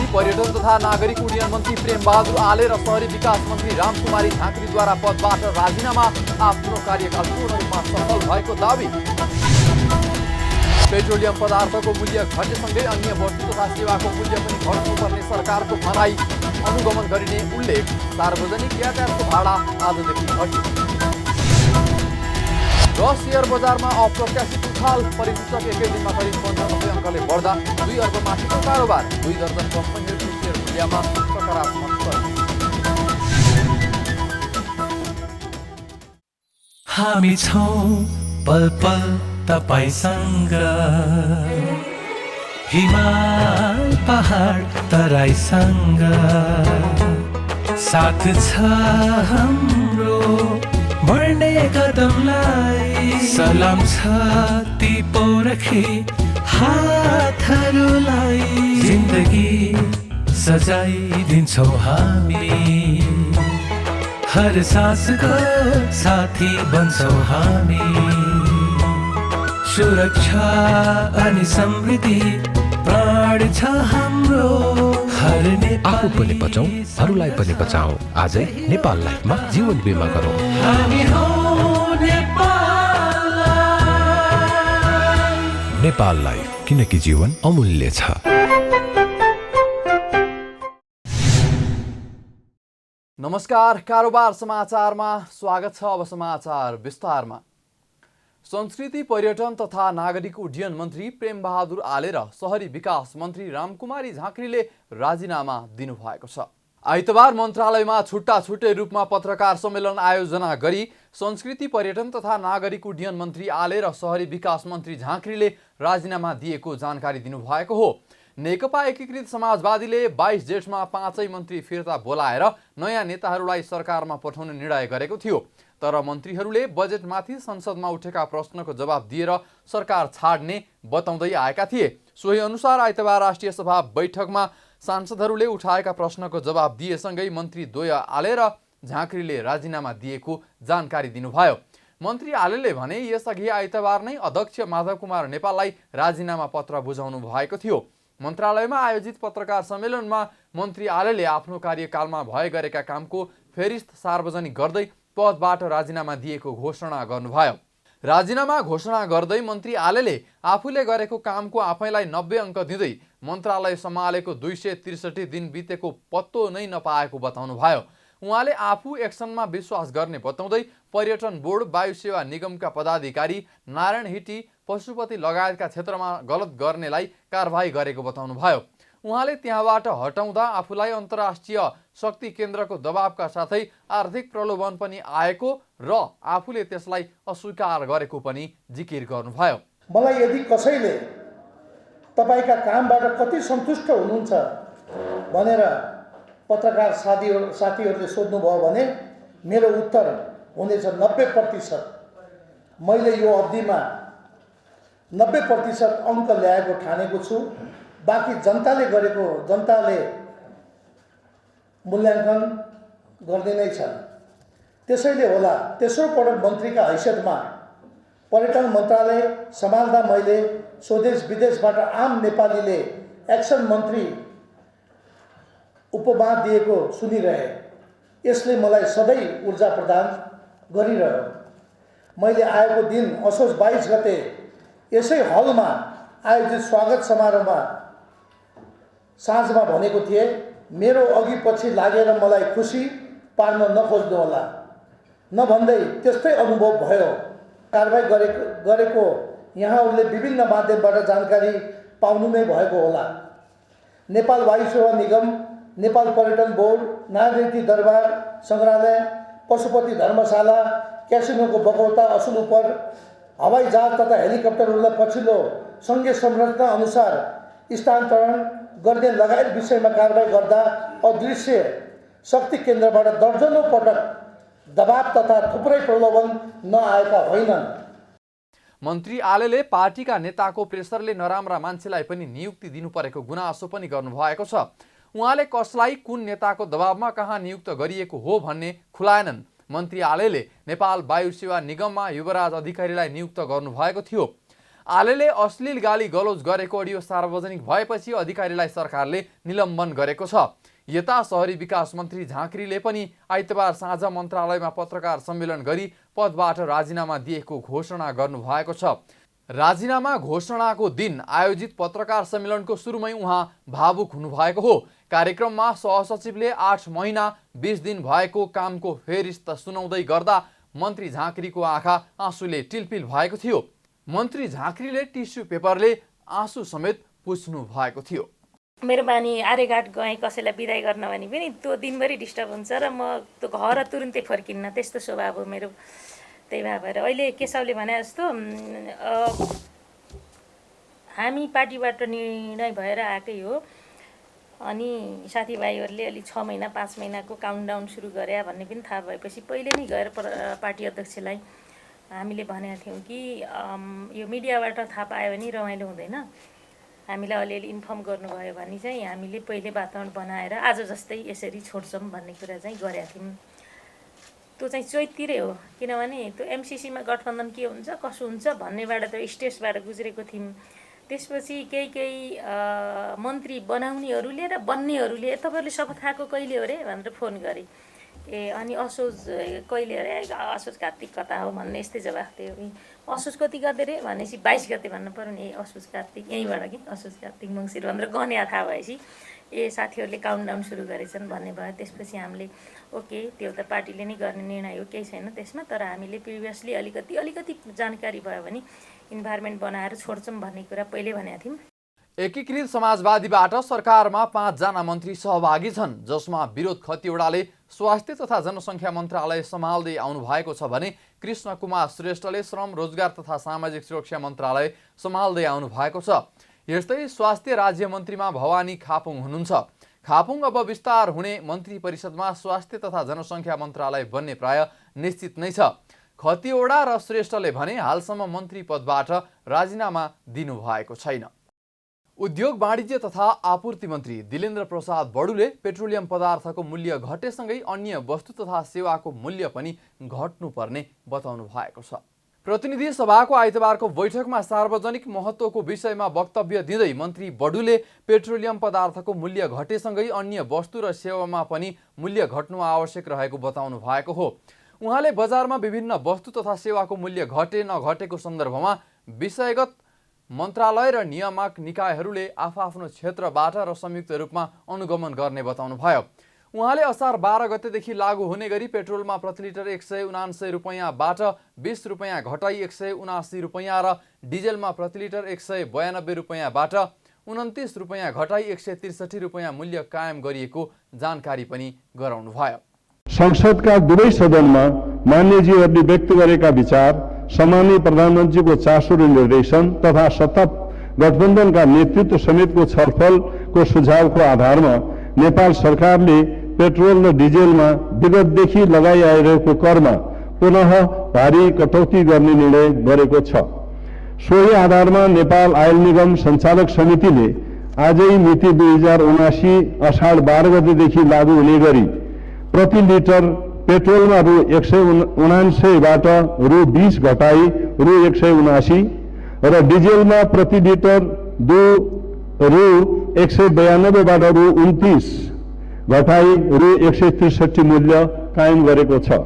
पर्यटन तथा नागरिक उड्डयन मन्त्री प्रेम बहादुर आले र शहरी विकास मन्त्री रामकुमारी झाँक्रीद्वारा पदबाट राजीनामा, आफ्नो कार्यकाल पूर्ण रूपमा सफल भएको दावी। पेट्रोलियम पदार्थको मूल्य घटेसँगै अन्य वस्तु तथा सेवाको मूल्य पनि घट्नुपर्ने सरकारको भनाई, अनुगमन गरिने उल्लेख। सार्वजनिक यातायातको भाडा आजदेखि घट्यो। र शेयर बजारमा अप्रत्याशित उछाल, परिसूचक एकै दिनमा करिब 95 अङ्कले बढ्दा 2 अर्ब माथिको कारोबार। 2 दर्जन कम्पनीहरूको शेयर मूल्यमा सकारात्मक फरक। हामी छौं पल पल तपाईसँग, हिमाल पहाड तराईसँग, साथ छ हाम्रो बढ्ने कदमलाई। सलाम छ ती पोरखे हातहरूलाई, जिन्दगी सजाइदिन्छौँ हामी, हर सासको साथी बन्छौँ हामी। सुरक्षा अनि समृद्धि प्राण छ हाम्रो, हर आफू पनि बचौं, अरूलाई पनि बचाऊ। आजै नेपाल लाइफमा जीवन बिमा गरौँ। हामी हौ नेपाल लाइफ। नेपाल लाइफ, किनकि जीवन अमूल्य छ। नमस्कार, कारोबार समाचारमा स्वागत छ। अब समाचार विस्तारमा। संस्कृति पर्यटन तथा नागरिक उड्डयन मन्त्री प्रेम बहादुर आले र शहरी विकास मन्त्री रामकुमारी झाँक्रीले राजीनामा दिनुभएको छ। आइतबार मन्त्रालयमा छुट्टा छुट्टै रूपमा पत्रकार सम्मेलन आयोजना गरी संस्कृति पर्यटन तथा नागरिक उड्डयन मन्त्री आले र शहरी विकास मन्त्री झाँक्रीले राजीनामा दिएको जानकारी दिनुभएको हो। नेकपा एकीकृत समाजवादीले 22 जेठमा 5 मन्त्री फिर्ता बोलाएर नयाँ नेताहरूलाई सरकारमा पठाउने निर्णय गरेको थियो। तर मन्त्रीहरूले बजेटमाथि संसदमा उठेका प्रश्नको जवाब दिएर सरकार छाड्ने बताउँदै आएका थिए। सोही अनुसार आइतबार राष्ट्रिय सभा बैठकमा सांसदहरूले उठाएका प्रश्नको जवाब दिएसँगै मन्त्री द्वय आले र झाँक्रीले राजीनामा दिएको जानकारी दिनुभयो। मन्त्री आलेले भने यसअघि आइतबार नै अध्यक्ष माधव कुमार नेपाललाई राजीनामा पत्र बुझाउनु भएको थियो। मन्त्रालयमा आयोजित पत्रकार सम्मेलनमा मन्त्री आलेले आफ्नो कार्यकालमा भए गरेका कामको फेरिस्त सार्वजनिक गर्दै पदबाट राजीनामा दिएको घोषणा गर्नुभयो। राजीनामा घोषणा गर्दै मन्त्री आलेले आफूले गरेको कामको आफैलाई 90 अङ्क दिँदै मन्त्रालय सम्हालेको 263 दिन बितेको पत्तो नै नपाएको बताउनुभयो। उहाँले आफू एक्सनमा विश्वास गर्ने बताउँदै पर्यटन बोर्ड, वायु सेवा निगमका पदाधिकारी, नारायण हिटी, पशुपति लगायतका क्षेत्रमा गलत गर्नेलाई कारबाही गरेको बताउनुभयो। उहाँले त्यहाँबाट हटाउँदा आफूलाई अन्तर्राष्ट्रिय शक्ति केन्द्रको दबावका साथै आर्थिक प्रलोभन पनि आएको र आफूले त्यसलाई अस्वीकार गरेको पनि जिकिर गर्नुभयो। मलाई यदि कसैले तपाईका कामबाट कति सन्तुष्ट हुनुहुन्छ भनेर पत्रकार साथीहरूले सोध्नुभयो भने मेरो उत्तर हुनेछ 90%। मैले यो अवधिमा 90% अङ्क ल्याएको ठानेको छु। बाँकी जनताले मूल्याङ्कन गर्दै नै छन्। त्यसैले होला तेस्रो पटक मन्त्रीका हैसियतमा पर्यटन मन्त्रालय सम्हाल्दा मैले स्वदेश विदेशबाट आम नेपालीले एक्सन मन्त्री उपमा दिएको सुनिरहे। यसले मलाई सधैँ ऊर्जा प्रदान गरिरह्यो। मैले आएको दिन असोज 22 गते यसै हलमा आयोजित स्वागत समारोहमा साँझमा भनेको थिएँ, मेरो अघि पछि लागेर मलाई खुसी पार्न नखोज्नुहोला। नभन्दै त्यस्तै अनुभव भयो। कारबाही गरेको यहाँहरूले विभिन्न माध्यमबाट जानकारी पाउनु नै भएको होला। नेपाल वायु सेवा निगम, नेपाल पर्यटन बोर्ड, नागरिक दरबार सङ्ग्रहालय, पशुपति धर्मशाला, क्यासिनोको बकौता असुल उपर, हवाई जहाज तथा हेलिकप्टरहरूलाई पछिल्लो सङ्घीय संरचना अनुसार स्थानान्तरण गर्ने लगायत विषयमा कारबाही गर्दा अदृश्य शक्ति केन्द्रबाट दर्जनौं पटक दबाव तथा थुप्रै प्रलोभन नआएका होइनन्। मन्त्री आलेले पार्टीका नेताको प्रेसरले नराम्रा मान्छेलाई पनि नियुक्ति दिनु परेको गुनासो पनि गर्नुभएको छ। उहाँले कसलाई कुन नेताको दबावमा कहाँ नियुक्त गरिएको हो भन्ने खुलाएनन्। मन्त्री आलेले नेपाल वायु सेवा निगममा युवराज अधिकारीलाई नियुक्त गर्नुभएको थियो। आलेले अश्लील गाली गलौज गरेको अडियो सार्वजनिक भएपछि अधिकारीलाई सरकारले निलम्बन गरेको छ। यता शहरी विकास मन्त्री झाँक्रीले पनि आइतबार साँझ मन्त्रालयमा पत्रकार सम्मेलन गरी पदबाट राजीनामा दिएको घोषणा गर्नुभएको छ। राजीनामा घोषणाको दिन आयोजित पत्रकार सम्मेलनको सुरुमै उहाँ भावुक हुनुभएको हो। कार्यक्रममा सहसचिवले 8 महिना 20 दिन भएको कामको फेरिस्त सुनाउँदै गर्दा मन्त्री झाँक्रीको आँखा आँसुले टिलपिल भएको थियो। मन्त्री झाँक्रीले टिस्यु पेपरले आँसु समेत पुछ्नु भएको थियो। मेरो बानी आर्यघाट गएँ कसैलाई बिदाई गर्न भने पनि त्यो दिनभरि डिस्टर्ब हुन्छ र म त्यो घर तुरुन्तै फर्किन्न, त्यस्तो स्वभाव हो मेरो। त्यही भएर अहिले केशवले भने जस्तो हामी पार्टीबाट निर्णय भएर आएकै हो। अनि साथीभाइहरूले अलि 6 महिना 5 महिनाको काउन्टडाउन सुरु गरे भन्ने पनि थाहा भएपछि पहिले नै गएर पार्टी अध्यक्षलाई हामीले भनेका थियौँ कि यो मिडियाबाट थाहा पायो भने रमाइलो हुँदैन, हामीलाई अलिअलि इन्फर्म गर्नुभयो भने चाहिँ हामीले पहिले वातावरण बनाएर आज जस्तै यसरी छोड्छौँ भन्ने कुरा चाहिँ गरेका थियौँ। त्यो चाहिँ चैततिरै हो, किनभने त्यो एमसिसीमा गठबन्धन के हुन्छ कसो हुन्छ भन्नेबाट त स्टेजबाट गुज्रेको थियौँ। त्यसपछि केही मन्त्री बनाउनेहरूले र बन्नेहरूले तपाईँहरूले शपथ खाएको कहिले हो रे भनेर फोन गरे। अनि असोज कहिले अरे असोज कार्तिक कता हो भन्ने यस्तै जवाफ दियो। असोज कति गते रे भनेपछि 22 गते भन्नु पऱ्यो नि। असोज कार्तिक यहीँबाट कि असोज कार्तिक मङ्सिर भनेर गन्या थाहा भएपछि साथीहरूले काउन्टडाउन सुरु गरेछन् भन्ने भयो। त्यसपछि हामीले ओके त्यो त पार्टीले नै गर्ने निर्णय हो, केही छैन त्यसमा, तर हामीले प्रिभियसली अलिकति जानकारी भयो भने इन्भाइरोमेन्ट बनाएर छोड्छौँ भन्ने कुरा पहिले भनेका थियौँ। एकीकृत समाजवादीबाट सरकारमा 5 जना मन्त्री सहभागी छन्, जसमा विरोध खतिवडाले स्वास्थ्य तथा जनसङ्ख्या मन्त्रालय सम्हाल्दै आउनु भएको छ भने कृष्ण कुमार श्रेष्ठले श्रम रोजगार तथा सामाजिक सुरक्षा मन्त्रालय सम्हाल्दै आउनु भएको छ। यस्तै स्वास्थ्य राज्य मन्त्रीमा भवानी खापुङ हुनुहुन्छ। खापुङ अब विस्तार हुने मन्त्री परिषदमा स्वास्थ्य तथा जनसङ्ख्या मन्त्रालय बन्ने प्राय निश्चित नै छ। खतिवडा र श्रेष्ठले भने हालसम्म मन्त्री पदबाट राजीनामा दिनुभएको छैन। उद्योग वाणिज्य तथा आपूर्ति मन्त्री दिलेन्द्र प्रसाद बडुले पेट्रोलियम पदार्थको मूल्य घटेसँगै अन्य वस्तु तथा सेवाको मूल्य पनि घट्नुपर्ने बताउनु भएको छ। प्रतिनिधि सभाको आइतबारको बैठकमा सार्वजनिक महत्त्वको विषयमा वक्तव्य दिँदै मन्त्री बडुले पेट्रोलियम पदार्थको मूल्य घटेसँगै अन्य वस्तु र सेवामा पनि मूल्य घट्नु आवश्यक रहेको बताउनु भएको हो। उहाँले बजारमा विभिन्न वस्तु तथा सेवाको मूल्य घटे नघटेको सन्दर्भमा विषयगत मन्त्रालय र नियामक निकायहरूले आफ्नो क्षेत्रबाट र संयुक्त रूपमा अनुगमन गर्ने बताउनुभयो। उहाँले असार 12 गतेदेखि लागू हुने गरी पेट्रोलमा प्रति लिटर 179 रुपैयाँबाट 20 रुपैयाँ घटाई 179 रुपैयाँ र डिजेलमा प्रति लिटर 192 रुपैयाँबाट 29 रुपैयाँ घटाई 163 रुपैयाँ मूल्य कायम गरिएको जानकारी पनि गराउनुभयो। संसदका दुवै सदनमा मान्यजीहरूले व्यक्त गरेका विचार, सम्माननीय प्रधानमन्त्रीको चासो र निर्देशन तथा सत्ता गठबन्धनका नेतृत्व समेतको छलफलको सुझावको आधारमा नेपाल सरकारले पेट्रोल र डिजेलमा विगतदेखि लगाई आइरहेको करमा पुनः भारी कटौती गर्ने निर्णय गरेको छ। सोही आधारमा नेपाल आयल निगम सञ्चालक समितिले आजै मिति 2079 असाढ 12 गतेदेखि लागू हुने गरी प्रति लिटर पेट्रोलमा रु 179बाट रु 20 घटाई रु 179 र डिजेलमा प्रति लिटर रु 192बाट रु 29 घटाई रु 163 मूल्य कायम गरेको छ।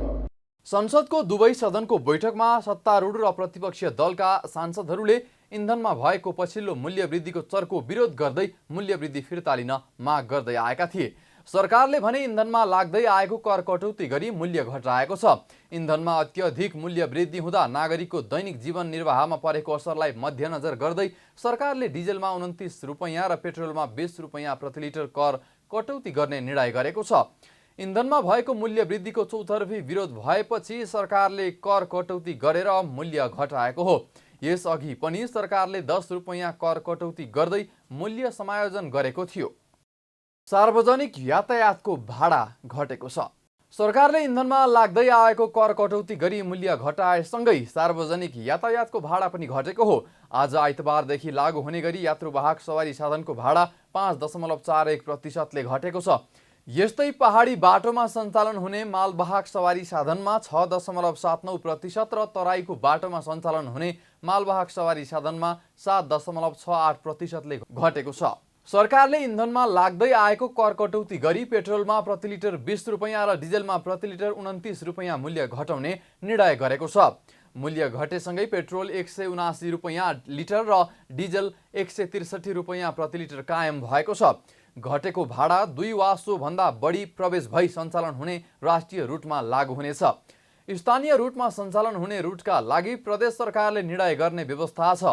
संसदको दुवै सदनको बैठकमा सत्तारूढ र प्रतिपक्षीय दलका सांसदहरूले इन्धनमा भएको पछिल्लो मूल्य वृद्धिको चर्को विरोध गर्दै मूल्य वृद्धि फिर्ता लिन माग गर्दै आएका थिए। सरकारले भने इन्धनमा लाग्दै आएको कर कटौती गरी मूल्य घटाएको छ। इन्धनमा अत्यधिक मूल्य वृद्धि हुँदा नागरिकको दैनिक जीवन निर्वाहमा परेको असरलाई मध्यनजर गर्दै सरकारले डिजेलमा 29 रुपैयाँ र पेट्रोलमा 20 रुपैयाँ प्रति लिटर कर कटौती गर्ने निर्णय गरेको छ। इन्धनमा भएको मूल्य वृद्धिको चौतर्फी विरोध भएपछि सरकारले कर कटौती गरेर मूल्य घटाएको हो। यसअघि पनि सरकारले 10 रुपैयाँ कर कटौती गर्दै मूल्य समायोजन गरेको थियो। सार्वजनिक यातायातको भाडा घटेको छ। सरकारले इन्धनमा लाग्दै आएको कर कटौती गरी मूल्य घटाएसँगै सार्वजनिक यातायातको भाडा पनि घटेको हो। आज आइतबारदेखि लागू हुने गरी यात्रुवाहक सवारी साधनको भाडा 5.41% घटेको छ। यस्तै पहाडी बाटोमा सञ्चालन हुने मालवाहक सवारी साधनमा 6.79% र तराईको बाटोमा सञ्चालन हुने मालवाहक सवारी साधनमा 7.68% घटेको छ। सरकारले इन्धनमा लाग्दै आएको कर कटौती गरी पेट्रोलमा प्रति लिटर 20 रुपैयाँ र डिजेलमा प्रति लिटर 29 रुपैयाँ मूल्य घटाउने निर्णय गरेको छ। मूल्य घटेसँगै पेट्रोल 179 रुपैयाँ लिटर र डिजेल 163 रुपैयाँ प्रति लिटर कायम भएको छ। घटेको भाडा 2 वा सोभन्दा बढी प्रवेश भई सञ्चालन हुने राष्ट्रिय रुटमा लागू हुनेछ। स्थानीय रुटमा सञ्चालन हुने रुटका लागि प्रदेश सरकारले निर्णय गर्ने व्यवस्था छ।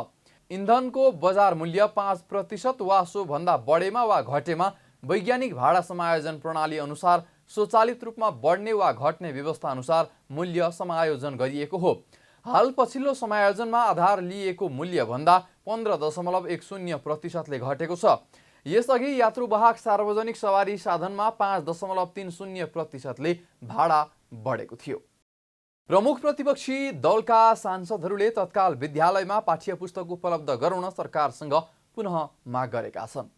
इन्धनको बजार मूल्य 5% वा सोभन्दा बढेमा वा घटेमा वैज्ञानिक भाडा समायोजन प्रणाली अनुसार स्वचालित रूपमा बढ्ने वा घट्ने व्यवस्था अनुसार मूल्य समायोजन गरिएको हो। हाल पछिल्लो समायोजनमा आधार लिएको मूल्यभन्दा 15.10% घटेको छ। यसअघि यात्रुवाहक सार्वजनिक सवारी साधनमा 5.30% भाडा बढेको थियो। प्रमुख प्रतिपक्षी दलका सांसदहरूले तत्काल विद्यालयमा पाठ्यपुस्तक उपलब्ध गराउन सरकारसँग पुनः माग गरेका छन्।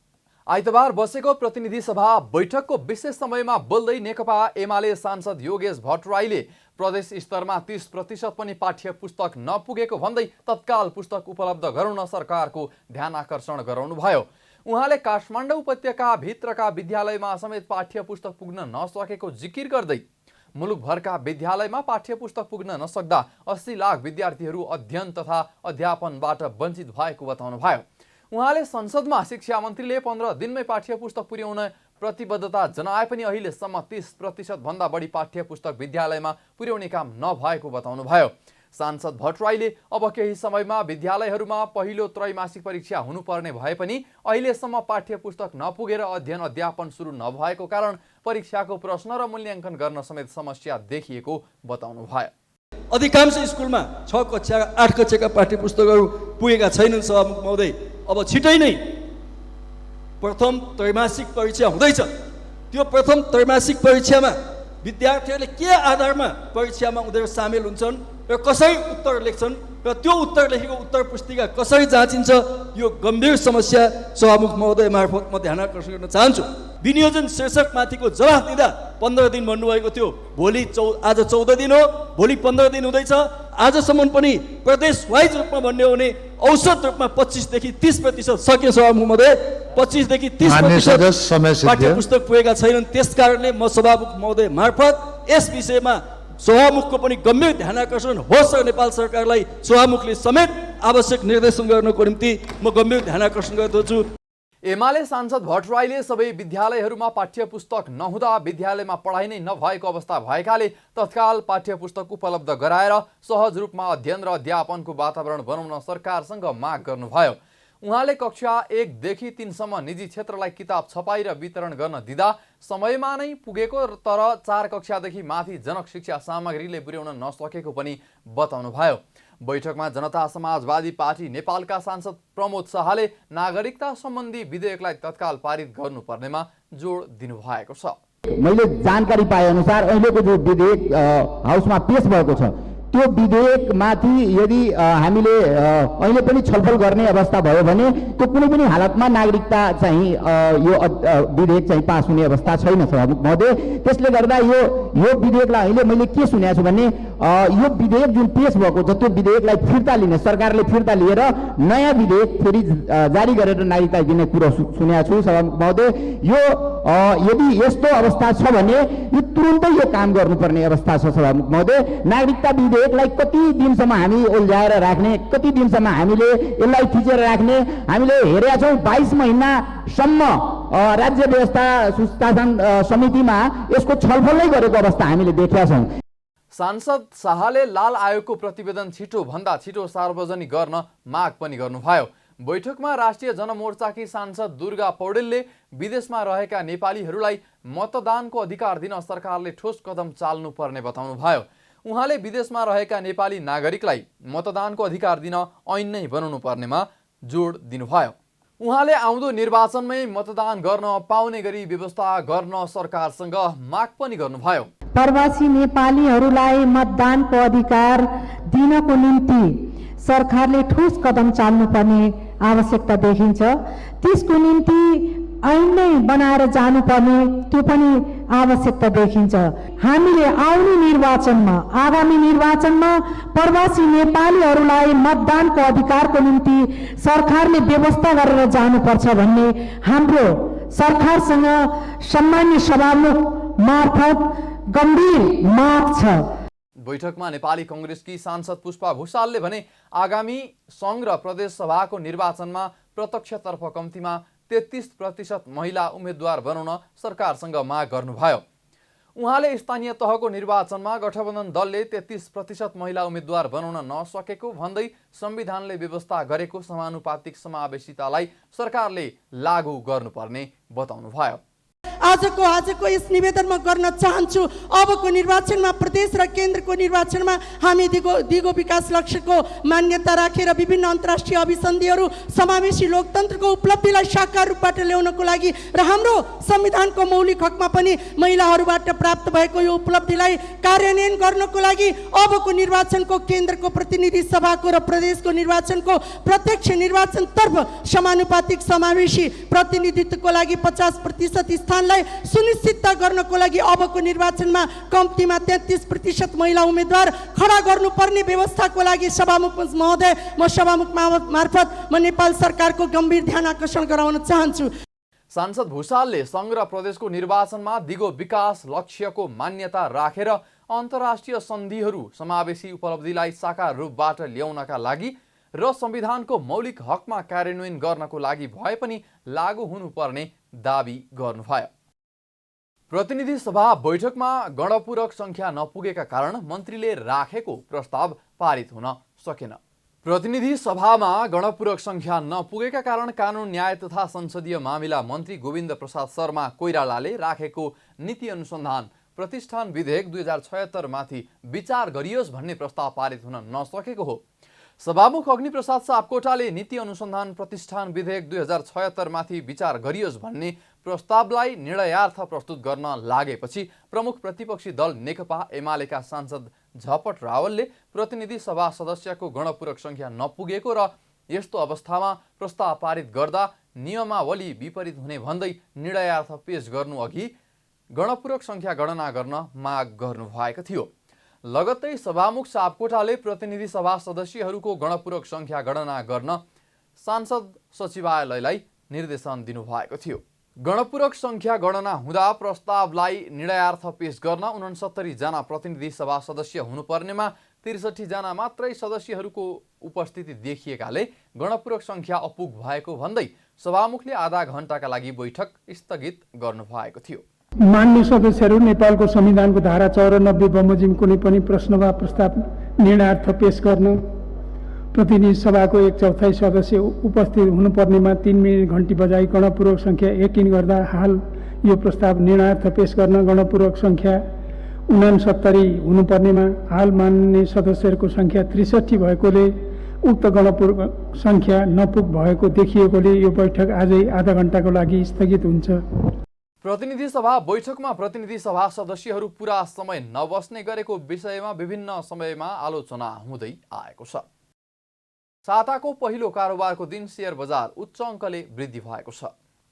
आइतबार बसेको प्रतिनिधि सभा बैठकको विशेष समयमा बोल्दै नेकपा एमाले सांसद योगेश भट्टराईले प्रदेश स्तरमा 30% पनि पाठ्यपुस्तक नपुगेको भन्दै तत्काल पुस्तक उपलब्ध गराउन सरकारको ध्यान आकर्षण गराउनुभयो। उहाँले काठमाडौँ उपत्यकाभित्रका विद्यालयमा समेत पाठ्यपुस्तक पुग्न नसकेको जिकिर गर्दै मुलुकभरका विद्यालयमा पाठ्यपुस्तक पुग्न नसक्दा 80 लाख विद्यार्थीहरू अध्ययन तथा अध्यापनबाट वञ्चित भएको बताउनुभयो। उहाँले संसदमा शिक्षा मन्त्रीले 15 दिनमै पाठ्यपुस्तक पुर्याउन प्रतिबद्धता जनाए पनि अहिलेसम्म 30% भन्दा बढी पाठ्यपुस्तक विद्यालयमा पुर्याउने काम नभएको बताउनुभयो। सांसद भट्टराईले अब केही समयमा विद्यालयहरूमा पहिलो त्रैमासिक परीक्षा हुनुपर्ने भए पनि अहिलेसम्म पाठ्यपुस्तक नपुगेर अध्ययन अध्यापन सुरु नभएको कारण परीक्षाको प्रश्न र मूल्याङ्कन गर्न समेत समस्या देखिएको बताउनुभयो। अधिकांश स्कुलमा 6 कक्षा 8 कक्षाका पाठ्यपुस्तकहरू पुगेका छैनन् सभामुख महोदय। अब छिटै नै प्रथम त्रैमासिक परीक्षा हुँदैछ। त्यो प्रथम त्रैमासिक परीक्षामा विद्यार्थीहरूले के आधारमा परीक्षामा उनीहरू सामेल हुन्छन् र कसरी उत्तर लेख्छन् र त्यो उत्तर लेखेको उत्तर पुस्तिका कसरी जाँचिन्छ, यो गम्भीर समस्या सभामुख महोदय मार्फत म ध्यान आकर्षण गर्न चाहन्छु। विनियोजन शीर्षकमाथिको जवाफ दिँदा 15 दिन भन्नुभएको थियो, आज 14 दिन हो, भोलि 15 दिन हुँदैछ। आजसम्म पनि प्रदेश वाइज रूपमा भन्ने हो भने औसत रूपमा 25 देखि 30% सक्यो सभामुख महोदय। 25 देखि 30% पाठ्यपुस्तक पुगेका छैनन्। त्यसकारणले म सभामुख महोदय मार्फत यस विषयमा सभामुखको पनि गम्भीर ध्यान आकर्षण होस् र नेपाल सरकारलाई सभामुखले समेत आवश्यक निर्देशन गर्नको निम्ति म गम्भीर ध्यान आकर्षण गर्दछु। एमाले सांसद भट्टराईले सबै विद्यालयहरूमा पाठ्यपुस्तक नहुँदा विद्यालयमा पढाइ नै नभएको अवस्था भएकाले तत्काल पाठ्यपुस्तक उपलब्ध गराएर सहज रूपमा अध्ययन र अध्यापनको वातावरण बनाउन सरकारसँग माग गर्नुभयो। उहाँले कक्षा 1 देखि 3 सम्म निजी क्षेत्रलाई किताब छपाई र वितरण गर्न दिँदा समयमा नै पुगेको तर 4 कक्षादेखि माथि जनक शिक्षा सामग्रीले पुर्याउन नसकेको पनि बताउनुभयो। बैठकमा जनता समाजवादी पार्टी नेपालका सांसद प्रमोद शाहले नागरिकता सम्बन्धी विधेयकलाई तत्काल पारित गर्नुपर्नेमा जोड दिनुभएको छ। मैले जानकारी पाए अनुसार अहिलेको जो विधेयक हाउसमा पेश भएको छ त्यो विधेयकमाथि यदि हामीले अहिले पनि छलफल गर्ने अवस्था भयो भने त्यो कुनै पनि हालतमा नागरिकता चाहिँ यो विधेयक चाहिँ पास हुने अवस्था छैन सभामुख महोदय। त्यसले गर्दा यो विधेयकलाई अहिले मैले के सुनेको छु भने यो विधेयक जुन पेश भएको छ त्यो विधेयकलाई फिर्ता लिने, सरकारले फिर्ता लिएर नयाँ विधेयक फेरि जारी गरेर नागरिकता दिने कुरो सुनेको छु सभामुख महोदय। यो यदि यस्तो अवस्था छ भने यो तुरुन्तै यो काम गर्नुपर्ने अवस्था छ सभामुख महोदय। नागरिकता विधेयकलाई कति दिनसम्म हामी उल्झाएर राख्ने, कति दिनसम्म हामीले यसलाई थिचेर राख्ने, हामीले हेरेका छौँ 22 महिनासम्म राज्य व्यवस्था सुशासन समितिमा यसको छलफल नै गरेको अवस्था हामीले देखेका छौँ। सांसद शाहले लाल आयोगको प्रतिवेदन छिटो भन्दा छिटो सार्वजनिक गर्न माग पनि गर्नुभयो। बैठकमा राष्ट्रिय जनमोर्चाकी सांसद दुर्गा पौडेलले विदेशमा रहेका नेपालीहरूलाई मतदानको अधिकार दिन सरकारले ठोस कदम चाल्नुपर्ने बताउनुभयो। उहाँले विदेशमा रहेका नेपाली नागरिकलाई मतदानको अधिकार दिन ऐन नै बनाउनु पर्नेमा जोड दिनुभयो। उहाँले आउँदो निर्वाचनमै मतदान गर्न पाउने गरी व्यवस्था गर्न सरकारसँग माग पनि गर्नुभयो। प्रवासी नेपालीहरूलाई मतदानको अधिकार दिनको निम्ति सरकारले ठोस कदम चाल्नुपर्ने आवश्यकता देखिन्छ। त्यसको निम्ति ऐन नै बनाएर जानुपर्ने, त्यो पनि आवश्यकता देखिन्छ। हामीले आउने निर्वाचनमा आगामी निर्वाचनमा प्रवासी नेपालीहरूलाई मतदानको अधिकारको निम्ति सरकारले व्यवस्था गरेर जानुपर्छ भन्ने हाम्रो सरकारसँग सामान्य सभामुख मार्फत गम्भीर माग छ। बैठकमा नेपाली कांग्रेसकी सांसद पुष्पा भुसालले भने आगामी संघ र प्रदेश सभाको निर्वाचनमा प्रत्यक्षतर्फ कम्तीमा 33% महिला उम्मेद्वार बनाउन सरकारसँग माग गर्नुभयो। उहाँले स्थानीय तहको निर्वाचनमा गठबन्धन दलले 33% महिला उम्मेद्वार बनाउन नसकेको भन्दै संविधानले व्यवस्था गरेको समानुपातिक समावेशितालाई सरकारले लागू गर्नुपर्ने बताउनुभयो। आजको यस निवेदनमा गर्न चाहन्छु, अबको निर्वाचनमा प्रदेश र केन्द्रको निर्वाचनमा हामी दिगो विकास लक्ष्यको मान्यता राखेर विभिन्न अन्तर्राष्ट्रिय अभिसन्धिहरू समावेशी लोकतन्त्रको उपलब्धिलाई साकार रूपबाट ल्याउनको लागि र हाम्रो संविधानको मौलिक हकमा पनि महिलाहरूबाट प्राप्त भएको यो उपलब्धिलाई कार्यान्वयन गर्नको लागि अबको निर्वाचनको केन्द्रको प्रतिनिधि सभाको र प्रदेशको निर्वाचनको प्रत्यक्ष निर्वाचनतर्फ समानुपातिक समावेशी प्रतिनिधित्वको लागि 50% स्थानलाई सुनिश्चितता गर्नको लागि अबको निर्वाचनमा कम्तीमा 33% महिला उम्मेद्वार खडा गर्नुपर्ने व्यवस्थाको लागि सभामुख महोदय म सभामुख मार्फत म नेपाल सरकारको गम्भीर ध्यान आकर्षण गराउन चाहन्छु। सांसद भुसालले संघ र प्रदेशको निर्वाचनमा दिगो विकास लक्ष्यको मान्यता राखेर अन्तर्राष्ट्रिय सन्धिहरू समावेशी उपलब्धिलाई साकार रूपबाट ल्याउनका लागि र संविधानको मौलिक हकमा कार्यान्वयन गर्नको लागि भए पनि लागू हुनुपर्ने दाबी गर्नुभयो। प्रतिनिधि सभा बैठकमा गणपूरक संख्या नपुगेका कारण मन्त्रीले राखेको प्रस्ताव पारित हुन सकेन। प्रतिनिधि सभामा गणपूरक संख्या नपुगेका कारण कानुन न्याय तथा संसदीय मामिला मन्त्री गोविन्द प्रसाद शर्मा कोइरालाले राखेको नीति अनुसन्धान प्रतिष्ठान विधेयक 2076 माथि विचार गरियोस् भन्ने प्रस्ताव पारित हुन नसकेको हो। सभामुख अग्निप्रसाद सापकोटाले नीति अनुसन्धान प्रतिष्ठान विधेयक 2076 माथि विचार गरियोस् भन्ने प्रस्तावलाई निर्णयार्थ प्रस्तुत गर्न लागेपछि प्रमुख प्रतिपक्षी दल नेकपा एमालेका सांसद झपट रावलले प्रतिनिधि सभा सदस्यको गणपूरक संख्या नपुगेको र यस्तो अवस्थामा प्रस्ताव पारित गर्दा नियमावली विपरीत हुने भन्दै निर्णयार्थ पेश गर्नु अघि गणपूरक संख्या गणना गर्न माग गर्नुभएको थियो। लगत्तै सभामुख सापकोटाले प्रतिनिधि सभा सदस्यहरूको गणपूरक संख्या गणना गर्न सांसद सचिवालयलाई निर्देशन दिनुभएको थियो। गणपूरक संख्या गणना हुँदा प्रस्तावलाई निर्णयार्थ पेश गर्न 69 जना प्रतिनिधि सभा सदस्य हुनुपर्नेमा 63 जना मात्रै सदस्यहरूको उपस्थिति देखिएकाले गणपूरक संख्या अपुग भएको भन्दै सभामुखले आधा घण्टाका लागि बैठक स्थगित गर्नुभएको थियो। मान्य सदस्यहरू, नेपालको संविधानको धारा 94 बमोजिम कुनै पनि प्रश्न वा प्रस्ताव निर्णयार्थ पेश गर्न प्रतिनिधि सभाको 1/4 सदस्य उपस्थित हुनुपर्नेमा 3 मिनट घन्टी बजाई गणपूरक संख्या 1 गर्दा हाल यो प्रस्ताव निर्णयार्थ पेश गर्न गणपूरक संख्या 69 हुनुपर्नेमा हाल मान्य सदस्यहरूको संख्या 63 भएकोले उक्त गणपूरक संख्या नपुग भएको देखिएकोले यो बैठक आजै आधा घण्टाको लागि स्थगित हुन्छ। प्रतिनिधि सभा बैठकमा प्रतिनिधि सभा सदस्यहरू पूरा समय नबस्ने गरेको विषयमा विभिन्न समयमा आलोचना हुँदै आएको छ। साताको पहिलो कारोबारको दिन शेयर बजार उच्च अङ्कले वृद्धि भएको छ।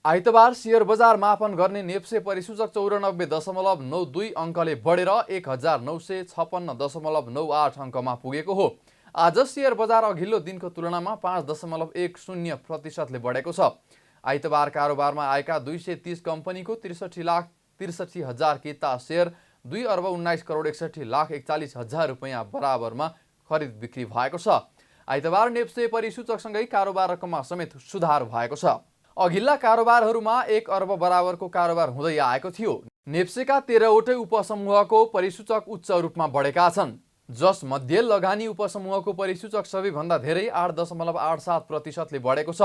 आइतबार शेयर बजार मापन गर्ने नेप्से परिसूचक 94.92 अङ्कले बढेर 1956.98 अङ्कमा पुगेको हो। आज शेयर बजार अघिल्लो दिनको तुलनामा 5.10% ले बढेको छ। आइतबार कारोबारमा आएका 230 कम्पनीको 63,63,000 किता शेयर 2,19,61,41,000 रुपैयाँ बराबरमा खरिद बिक्री भएको छ। आइतबार नेप्से परिसूचकसँगै कारोबार रकममा समेत सुधार भएको छ। अघिल्ला कारोबारहरूमा 1 अर्ब बराबरको कारोबार हुँदै आएको थियो। नेप्सेका 13वटै उपसमूहको परिसूचक उच्च रूपमा बढेका छन्, जसमध्ये लगानी उपसमूहको परिसूचक सबैभन्दा धेरै 8.87% ले बढेको छ।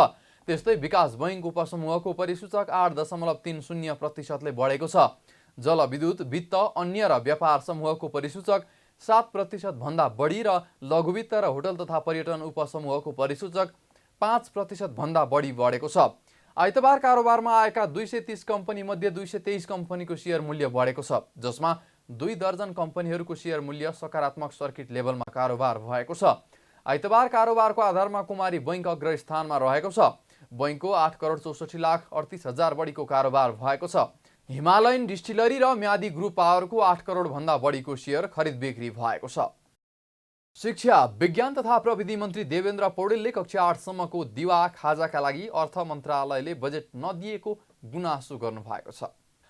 त्यस्तै विकास बैंक उपसमूहको परिसूचक 8.30% ले बढेको छ। जलविद्युत, वित्त, अन्य र व्यापार समूहको परिसूचक 7% भन्दा बढी र लघुवित्त र होटल तथा पर्यटन उपसमूहको परिसूचक 5% भन्दा बढी बढेको छ। आइतबार कारोबारमा आएका 230 कम्पनी मध्ये 223 कम्पनीको शेयर मूल्य बढेको छ, जसमा 2 दर्जन कम्पनीहरूको शेयर मूल्य सकारात्मक सर्किट लेभलमा कारोबार भएको छ। आइतबार कारोबारको आधारमा कुमारी बैंक अग्रस्थानमा रहेको छ। बैंकको 8,64,38,000 बढीको कारोबार भएको छ। हिमालयन डिस्टिलरी र म्यादी ग्रुप पावरको 8 करोडभन्दा बढीको सेयर खरिद बिक्री भएको छ। शिक्षा, विज्ञान तथा प्रविधि मन्त्री देवेन्द्र पौडेलले कक्षा 8 सम्मको दिवा खाजाका लागि अर्थ मन्त्रालयले बजेट नदिएको गुनासो गर्नुभएको छ।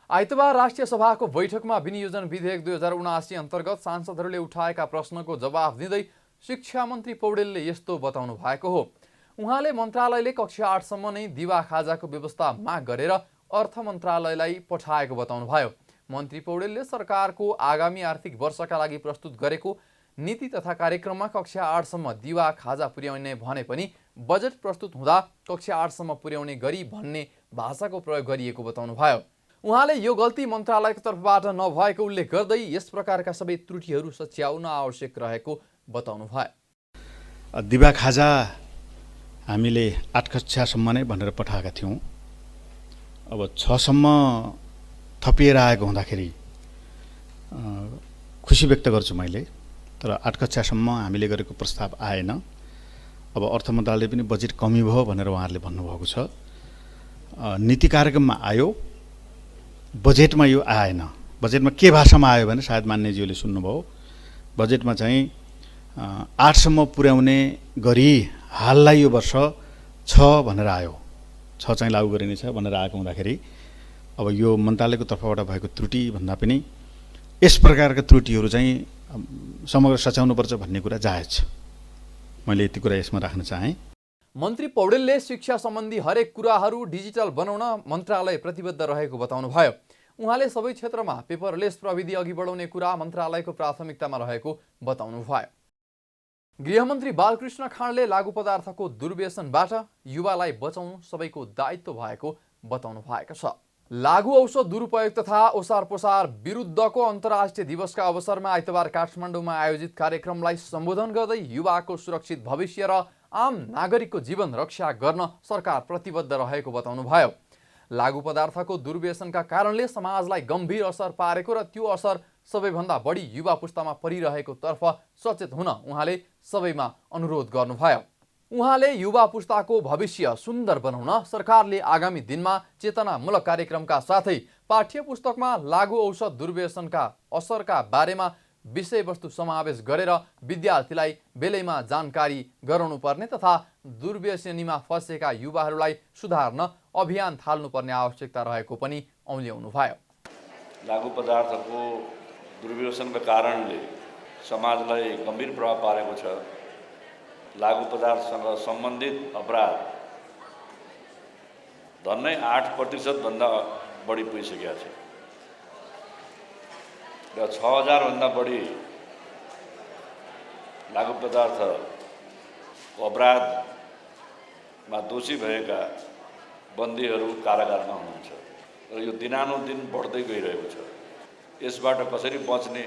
आइतबार राष्ट्रिय सभाको बैठकमा विनियोजन विधेयक 2079 अन्तर्गत सांसदहरूले उठाएका प्रश्नको जवाफ दिँदै शिक्षा मन्त्री पौडेलले यस्तो बताउनु भएको हो। उहाँले मन्त्रालयले कक्षा 8 सम्म नै दिवा खाजाको व्यवस्था माग गरेर अर्थ मन्त्रालयलाई पठाएको बताउनुभयो। मन्त्री पौडेलले सरकारको आगामी आर्थिक वर्षका लागि प्रस्तुत गरेको नीति तथा कार्यक्रममा कक्षा 8 सम्म दिवा खाजा पुर्याउने भने पनि बजेट प्रस्तुत हुँदा कक्षा 8 सम्म पुर्याउने गरी भन्ने भाषाको प्रयोग गरिएको बताउनुभयो। उहाँले यो गल्ती मन्त्रालयको तर्फबाट नभएको उल्लेख गर्दै यस प्रकारका सबै त्रुटिहरू सच्याउन आवश्यक रहेको बताउनुभयो। दिवा खाजा हामीले 8 कक्षासम्म नै भनेर पठाएका थियौँ। अब 6 सम्म थपिएर आएको हुँदाखेरि खुसी व्यक्त गर्छु मैले, तर 8 कक्षासम्म हामीले गरेको प्रस्ताव आएन। अब अर्थ मन्त्रालयले पनि बजेट कमी भयो भनेर उहाँहरूले भन्नुभएको छ। नीति कार्यक्रममा आयो, बजेटमा यो आएन। बजेटमा के भाषामा आयो भने सायद मान्यज्यूले सुन्नुभयो, बजेटमा चाहिँ 8 सम्म पुर्याउने गरी हाललाई यो वर्ष 6 भनेर आयो, 6 चाहिँ लागू गरिनेछ भनेर आएको हुँदाखेरि अब यो मन्त्रालयको तर्फबाट भएको त्रुटि भन्दा पनि यस प्रकारका त्रुटिहरू चाहिँ समग्र सच्याउनुपर्छ भन्ने कुरा जायज छ। मैले यति कुरा यसमा राख्न चाहेँ। मन्त्री पौडेलले शिक्षा सम्बन्धी हरेक कुराहरू डिजिटल बनाउन मन्त्रालय प्रतिबद्ध रहेको बताउनुभयो। उहाँले सबै क्षेत्रमा पेपरलेस प्रविधि अघि बढाउने कुरा मन्त्रालयको प्राथमिकतामा रहेको बताउनुभयो। गृहमन्त्री बालकृष्ण खाँडले लागू पदार्थको दुर्व्यसनबाट युवालाई बचाउनु सबैको दायित्व भएको बताउनु भएको छ। लागू औषध दुरुपयोग तथा ओसार पोसार विरुद्धको अन्तर्राष्ट्रिय दिवसका अवसरमा आइतबार काठमाडौँमा आयोजित कार्यक्रमलाई सम्बोधन गर्दै युवाको सुरक्षित भविष्य र आम नागरिकको जीवन रक्षा गर्न सरकार प्रतिबद्ध रहेको बताउनुभयो। लागू पदार्थको दुर्व्यसनका कारणले समाजलाई गम्भीर असर पारेको र त्यो असर सबैभन्दा बढी युवा पुस्तामा परिरहेको तर्फ सचेत हुन उहाँले सबैमा अनुरोध गर्नुभयो। उहाँले युवा पुस्ताको भविष्य सुन्दर बनाउन सरकारले आगामी दिनमा चेतनामूलक कार्यक्रमका साथै पाठ्य पुस्तकमा लागू औषध दुर्व्यसनका असरका बारेमा विषयवस्तु समावेश गरेर विद्यार्थीलाई बेलैमा जानकारी गराउनुपर्ने तथा दुर्व्यसनीमा फँसेका युवाहरूलाई सुधार्न अभियान थाल्नुपर्ने आवश्यकता रहेको पनि औल्याउनुभयो। लागू पदार्थको दुर्व्यसनका कारणले समाजलाई गम्भीर प्रभाव पारेको छ। लागू पदार्थसँग सम्बन्धित अपराध झन्नै 8% भन्दा बढी पुगिसकेका छ र 6000 भन्दा बढी लागू पदार्थको अपराधमा दोषी भएका बन्दीहरू कारागारमा हुनुहुन्छ र यो दिनानुदिन बढ्दै गइरहेको छ। यसबाट कसरी बच्ने,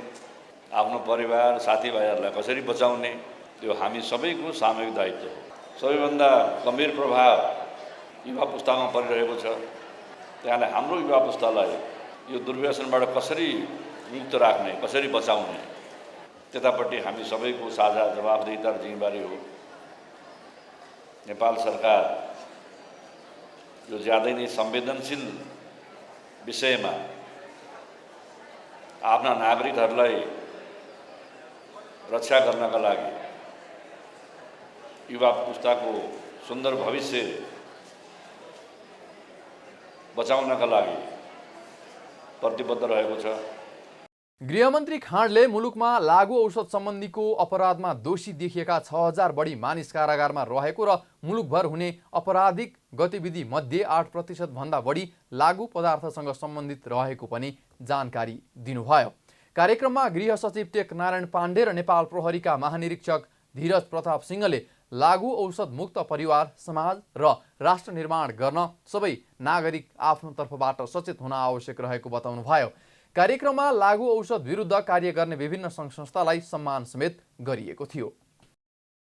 आफ्नो परिवार साथीभाइहरूलाई कसरी बचाउने, त्यो हामी सबैको सामूहिक दायित्व हो। सबैभन्दा गम्भीर प्रभाव युवा पुस्तामा परिरहेको छ। त्यहाँले हाम्रो युवा पुस्तालाई यो दुर्व्यसनबाट कसरी मुक्त राख्ने, कसरी बचाउने, त्यतापट्टि हामी सबैको साझा जवाबदेहिता र जिम्मेवारी हो। नेपाल सरकार यो ज्यादै नै संवेदनशील विषयमा आफ्ना नागरिकहरूलाई रक्षा गर्नका लागि, युवा पुस्ताको सुन्दर भविष्य बचाउनका लागि प्रतिबद्ध रहेको छ। गृहमन्त्री खाँडले मुलुकमा लागू औषध सम्बन्धीको अपराधमा दोषी देखिएका 6000 बढी मानिस कारागारमा रहेको र मुलुकभर हुने अपराधिक गतिविधि मध्ये 8% भन्दा बढी लागू पदार्थसँग सम्बन्धित रहेको पनि जानकारी दिनुभयो। कार्यक्रममा गृह सचिव टेक नारायण पाण्डे र नेपाल प्रहरीका महानिरीक्षक धीरज प्रताप सिंहले लागू औषध मुक्त परिवार, समाज र राष्ट्र निर्माण गर्न सबै नागरिक आफ्नो तर्फबाट सचेत हुन आवश्यक रहेको बताउनुभयो। कार्यक्रममा लागू औषध विरुद्ध कार्य गर्ने विभिन्न सङ्घ संस्थालाई सम्मान समेत गरिएको थियो।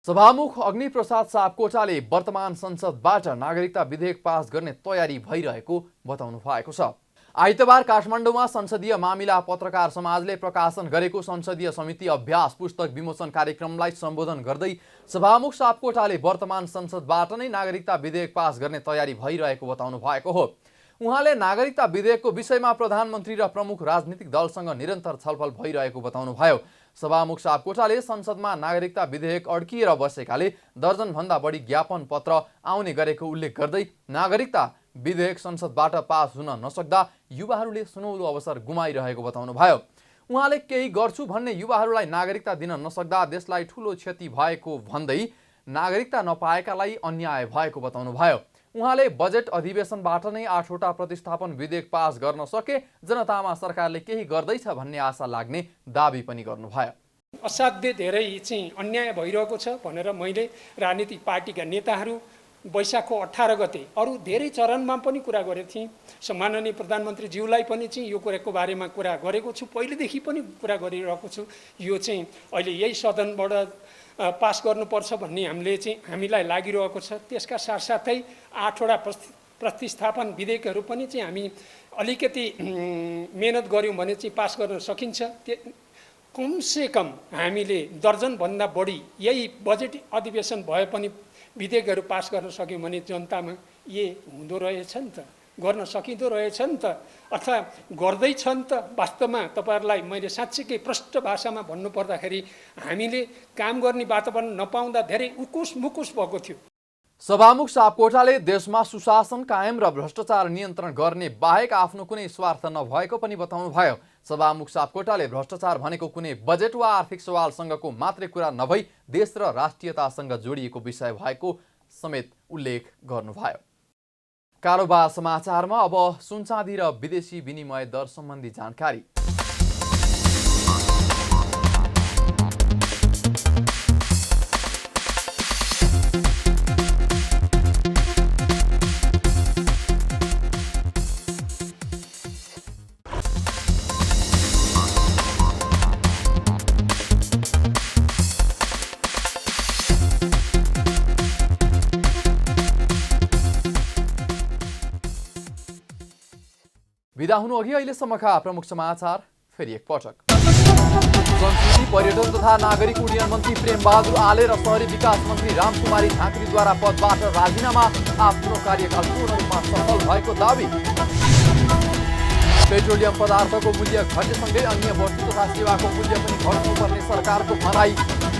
सभामुख अग्निप्रसाद सापकोटाले वर्तमान संसदबाट नागरिकता विधेयक पास गर्ने तयारी भइरहेको बताउनु भएको छ। आइतबार काठमाडौँमा संसदीय मामिला पत्रकार समाजले प्रकाशन गरेको संसदीय समिति अभ्यास पुस्तक विमोचन कार्यक्रमलाई सम्बोधन गर्दै सभामुख सापकोटाले वर्तमान संसदबाट नै नागरिकता विधेयक पास गर्ने तयारी भइरहेको बताउनु भएको हो। उहाँले नागरिकता विधेयकको विषयमा प्रधानमन्त्री र प्रमुख राजनीतिक दलसँग निरन्तर छलफल भइरहेको बताउनुभयो। सभामुख सापकोटाले संसदमा नागरिकता विधेयक अड्किएर बसेकाले दर्जनभन्दा बढी ज्ञापन पत्र आउने गरेको उल्लेख गर्दै नागरिकता विधेयक संसदबाट पास हुन नसक्दा युवाहरूले सुनौलो अवसर गुमाइरहेको बताउनुभयो। उहाँले केही गर्छु भन्ने युवाहरूलाई नागरिकता दिन नसक्दा देशलाई ठूलो क्षति भएको भन्दै नागरिकता नपाएकालाई अन्याय भएको बताउनुभयो। उहाँले बजेट अधिवेशनबाट नै 8वटा प्रतिस्थापन विधेयक पास गर्न सके जनतामा सरकारले केही गर्दैछ भन्ने आशा लाग्ने दाबी पनि गर्नुभयो। असाध्य धेरै चाहिँ अन्याय भइरहेको छ भनेर मैले राजनीतिक पार्टीका नेताहरू वैशाखको 18 गते अरू धेरै चरणमा पनि कुरा गरेको थिएँ। सम्माननीय प्रधानमन्त्रीज्यूलाई पनि चाहिँ यो कुराको बारेमा कुरा गरेको छु, पहिलेदेखि पनि कुरा गरिरहेको छु। यो चाहिँ अहिले यही सदनबाट पास गर्नुपर्छ भन्ने हामीलाई लागिरहेको छ। त्यसका साथसाथै 8वटा प्रतिस्थापन विधेयकहरू पनि चाहिँ हामी अलिकति मेहनत गऱ्यौँ भने चाहिँ पास गर्न सकिन्छ। कमसेकम हामीले दर्जनभन्दा बढी यही बजेट अधिवेशन भए पनि विधेयकहरू पास गर्न सक्यौँ भने जनतामा हुँदो रहेछ नि त, गर्न सकिँदो रहेछ नि त, अथवा गर्दैछन् त। वास्तवमा तपाईँहरूलाई मैले साँच्चीकै प्रष्ट भाषामा भन्नुपर्दाखेरि हामीले काम गर्ने वातावरण नपाउँदा धेरै उकुस मुकुस भएको थियो। सभामुख सापकोटाले देशमा सुशासन कायम र भ्रष्टाचार नियन्त्रण गर्ने बाहेक आफ्नो कुनै स्वार्थ नभएको पनि बताउनुभयो। सभामुख सापकोटाले भ्रष्टाचार भनेको कुनै बजेट वा आर्थिक सवालसँगको मात्रै कुरा नभई देश र राष्ट्रियतासँग जोडिएको विषय भएको समेत उल्लेख गर्नुभयो। कारोबार समाचारमा अब सुनचाँदी र विदेशी विनिमय दर सम्बन्धी जानकारी। विदा हुनु अघि अहिलेसम्मका प्रमुख समाचार फेरि एकपटक। संस्कृति पर्यटन तथा नागरिक उड्डयन मन्त्री प्रेमबहादुर आले र शहरी विकास मन्त्री रामकुमारी झाँक्रीद्वारा पदबाट राजीनामा, आफ्नो कार्यकाल पूर्ण रूपमा सफल भएको दावी। पेट्रोलियम पदार्थको मूल्य घटेसँगै अन्य वस्तु तथा सेवाको मूल्य पनि घट्नुपर्ने सरकारको भनाई,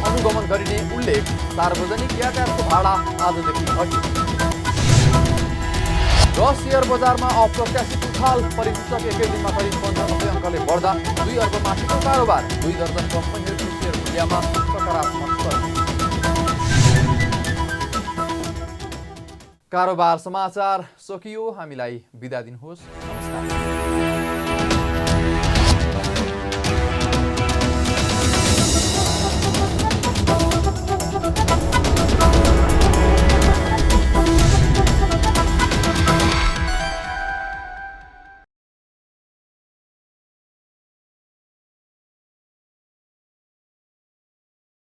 अनुगमन गरिने उल्लेख। सार्वजनिक यातायातको भाडा आजदेखि घट्यो। र शेयर बजारमा अप्रत्याशित उछाल, परिसूचक एकै दिनमा करिब 95 अङ्कले बढ्दा 2 अर्ब माथिको कारोबार। 2 दर्जन कम्पनीहरूको शेयर मूल्यमा सकारात्मक परिवर्तन। कारोबार समाचार सकियो। हामीलाई बिदा दिनुहोस्। नमस्कार।